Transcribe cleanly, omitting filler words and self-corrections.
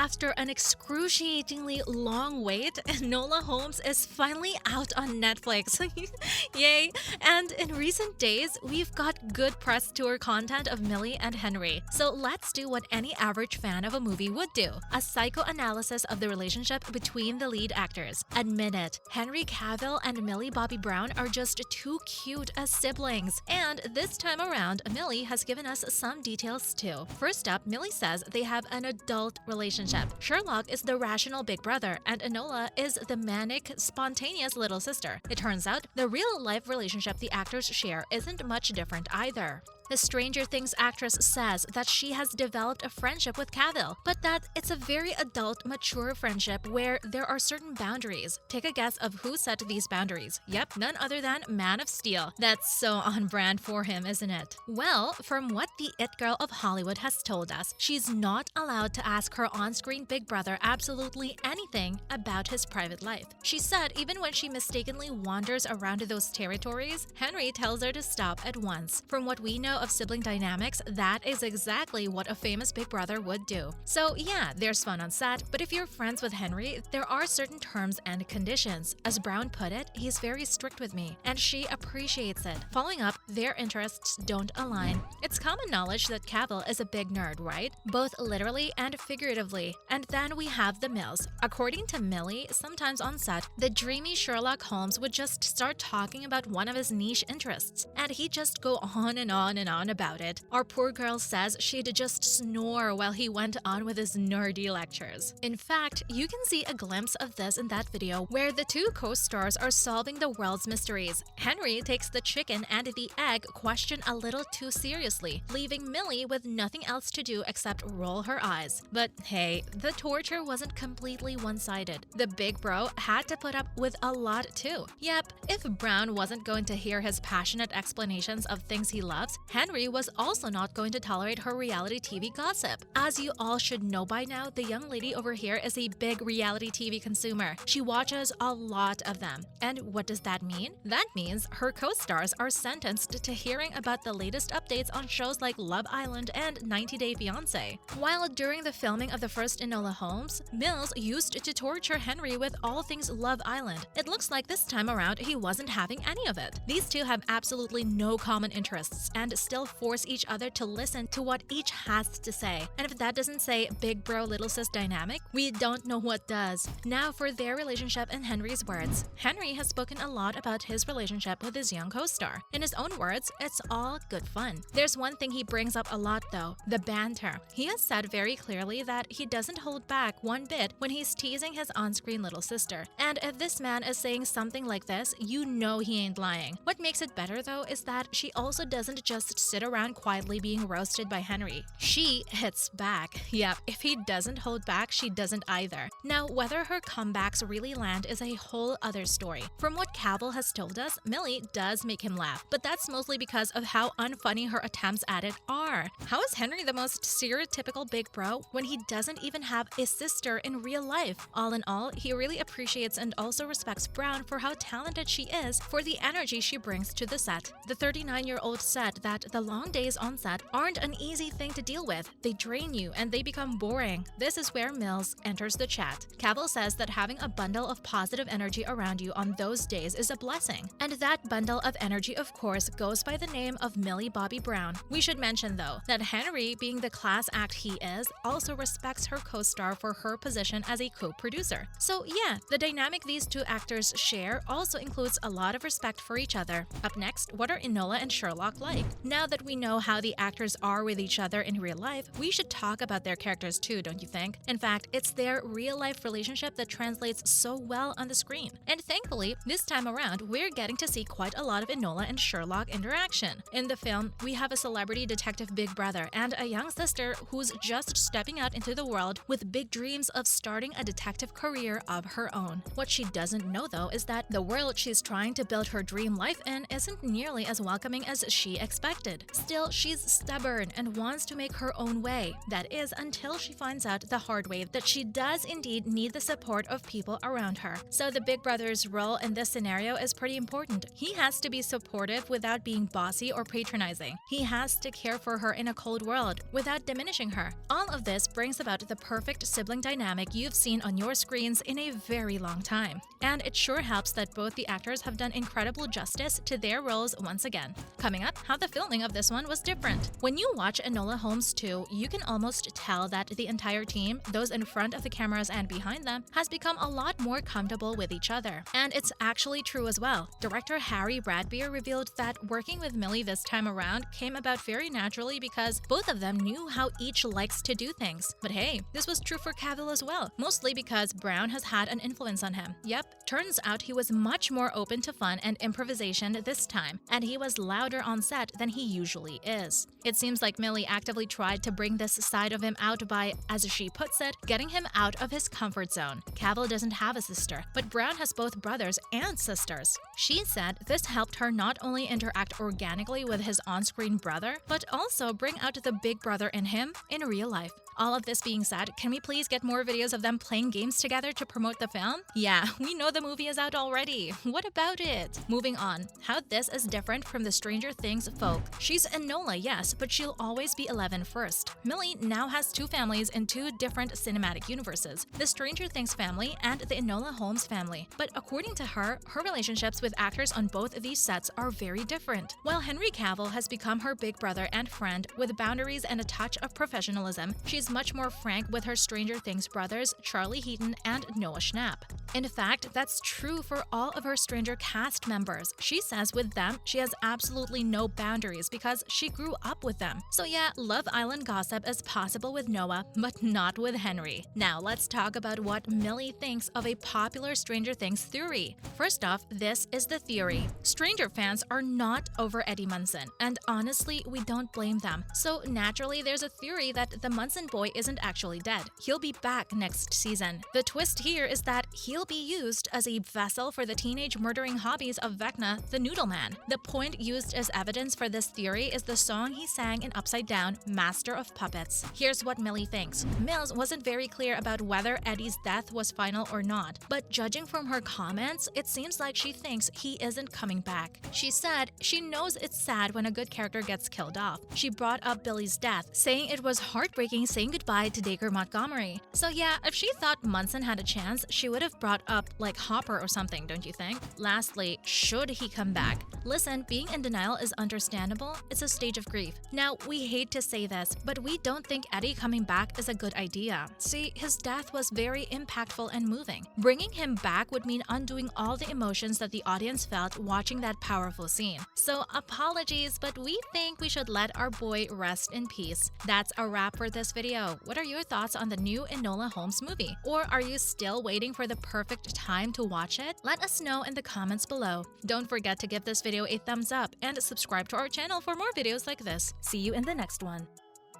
After an excruciatingly long wait, Enola Homes is finally out on Netflix. Yay! And in recent days, we've got good press tour content of Millie and Henry. So let's do what any average fan of a movie would do: a psychoanalysis of the relationship between the lead actors. Admit it, Henry Cavill and Millie Bobby Brown are just too cute as siblings. And this time around, Millie has given us some details too. First up, Millie says they have an adult relationship. Sherlock is the rational big brother, and Enola is the manic, spontaneous little sister. It turns out the real-life relationship the actors share isn't much different either. The Stranger Things actress says that she has developed a friendship with Cavill, but that it's a very adult, mature friendship where there are certain boundaries. Take a guess of who set these boundaries. Yep, none other than Man of Steel. That's so on brand for him, isn't it? Well, from what the It Girl of Hollywood has told us, she's not allowed to ask her on-screen big brother absolutely anything about his private life. She said even when she mistakenly wanders around those territories, Henry tells her to stop at once. From what we know of sibling dynamics, that is exactly what a famous big brother would do. So yeah, there's fun on set, but if you're friends with Henry, there are certain terms and conditions. As Brown put it, he's very strict with me, and she appreciates it. Following up, their interests don't align. It's common knowledge that Cavill is a big nerd, right? Both literally and figuratively. And then we have the Mills. According to Millie, sometimes on set, the dreamy Sherlock Holmes would just start talking about one of his niche interests, and he'd just go on and on and on about it. Our poor girl says she'd just snore while he went on with his nerdy lectures. In fact, you can see a glimpse of this in that video where the two co-stars are solving the world's mysteries. Henry takes the chicken and the egg question a little too seriously, leaving Millie with nothing else to do except roll her eyes. But hey, the torture wasn't completely one-sided. The big bro had to put up with a lot too. Yep, if Brown wasn't going to hear his passionate explanations of things he loves, Henry was also not going to tolerate her reality TV gossip. As you all should know by now, the young lady over here is a big reality TV consumer. She watches a lot of them. And what does that mean? That means her co-stars are sentenced to hearing about the latest updates on shows like Love Island and 90 Day Fiancé. While during the filming of the first Enola Homes, Mills used to torture Henry with all things Love Island. It looks like this time around he wasn't having any of it. These two have absolutely no common interests and still force each other to listen to what each has to say. And if that doesn't say big bro little sis dynamic, we don't know what does. Now for their relationship in Henry's words. Henry has spoken a lot about his relationship with his young co-star. In his own words, it's all good fun. There's one thing he brings up a lot though, the banter. He has said very clearly that he doesn't hold back one bit when he's teasing his on-screen little sister. And if this man is saying something like this, you know he ain't lying. What makes it better though is that she also doesn't just sit around quietly being roasted by Henry. She hits back. Yep, if he doesn't hold back, she doesn't either. Now, whether her comebacks really land is a whole other story. From what Cavill has told us, Millie does make him laugh, but that's mostly because of how unfunny her attempts at it are. How is Henry the most stereotypical big bro when he doesn't even have a sister in real life? All in all, he really appreciates and also respects Brown for how talented she is for the energy she brings to the set. The 39-year-old said that the long days on set aren't an easy thing to deal with. They drain you and they become boring. This is where Mills enters the chat. Cavill says that having a bundle of positive energy around you on those days is a blessing. And that bundle of energy, of course, goes by the name of Millie Bobby Brown. We should mention, though, that Henry, being the class act he is, also respects her co-star for her position as a co-producer. So yeah, the dynamic these two actors share also includes a lot of respect for each other. Up next, what are Enola and Sherlock like? Now that we know how the actors are with each other in real life, we should talk about their characters too, don't you think? In fact, it's their real-life relationship that translates so well on the screen. And thankfully, this time around, we're getting to see quite a lot of Enola and Sherlock interaction. In the film, we have a celebrity detective big brother and a young sister who's just stepping out into the world with big dreams of starting a detective career of her own. What she doesn't know though is that the world she's trying to build her dream life in isn't nearly as welcoming as she expected. expected. Still, she's stubborn and wants to make her own way. That is, until she finds out the hard way that she does indeed need the support of people around her. So the big brother's role in this scenario is pretty important. He has to be supportive without being bossy or patronizing. He has to care for her in a cold world without diminishing her. All of this brings about the perfect sibling dynamic you've seen on your screens in a very long time. And it sure helps that both the actors have done incredible justice to their roles once again. Coming up, how the filming of this one was different. When you watch Enola Homes 2, you can almost tell that the entire team, those in front of the cameras and behind them, has become a lot more comfortable with each other. And it's actually true as well. Director Harry Bradbeer revealed that working with Millie this time around came about very naturally because both of them knew how each likes to do things. But hey, this was true for Cavill as well, mostly because Brown has had an influence on him. Yep, turns out he was much more open to fun and improvisation this time, and he was louder on set than he usually is. It seems like Millie actively tried to bring this side of him out by, as she puts it, getting him out of his comfort zone. Cavill doesn't have a sister, but Brown has both brothers and sisters. She said this helped her not only interact organically with his on-screen brother, but also bring out the big brother in him in real life. All of this being said, can we please get more videos of them playing games together to promote the film? Yeah, we know the movie is out already. What about it? Moving on, how this is different from the Stranger Things folk. She's Enola, yes, but she'll always be 11 first. Millie now has two families in two different cinematic universes, the Stranger Things family and the Enola Homes family. But according to her, her relationships with actors on both of these sets are very different. While Henry Cavill has become her big brother and friend with boundaries and a touch of professionalism, she's much more frank with her Stranger Things brothers, Charlie Heaton and Noah Schnapp. In fact, that's true for all of her Stranger cast members. She says with them, she has absolutely no boundaries because she grew up with them. So yeah, Love Island gossip is possible with Noah, but not with Henry. Now let's talk about what Millie thinks of a popular Stranger Things theory. First off, this is the theory. Stranger fans are not over Eddie Munson, and honestly, we don't blame them. So naturally, there's a theory that the Munson boy isn't actually dead. He'll be back next season. The twist here is that he'll be used as a vessel for the teenage murdering hobbies of Vecna, the Noodle Man. The point used as evidence for this theory is the song he sang in Upside Down, Master of Puppets. Here's what Millie thinks. Mills wasn't very clear about whether Eddie's death was final or not, but judging from her comments, it seems like she thinks he isn't coming back. She said she knows it's sad when a good character gets killed off. She brought up Billy's death, saying it was heartbreaking saying goodbye to Dacre Montgomery. So yeah, if she thought Munson had a chance, she would have brought up like Hopper or something, don't you think? Lastly, should he come back? Listen, being in denial is understandable. It's a stage of grief. Now, we hate to say this, but we don't think Eddie coming back is a good idea. See, his death was very impactful and moving. Bringing him back would mean undoing all the emotions that the audience felt watching that powerful scene. So apologies, but we think we should let our boy rest in peace. That's a wrap for this video. What are your thoughts on the new Enola Homes movie? Or are you still waiting for the perfect time to watch it? Let us know in the comments below. Don't forget to give this video a thumbs up and subscribe to our channel for more videos like this. See you in the next one.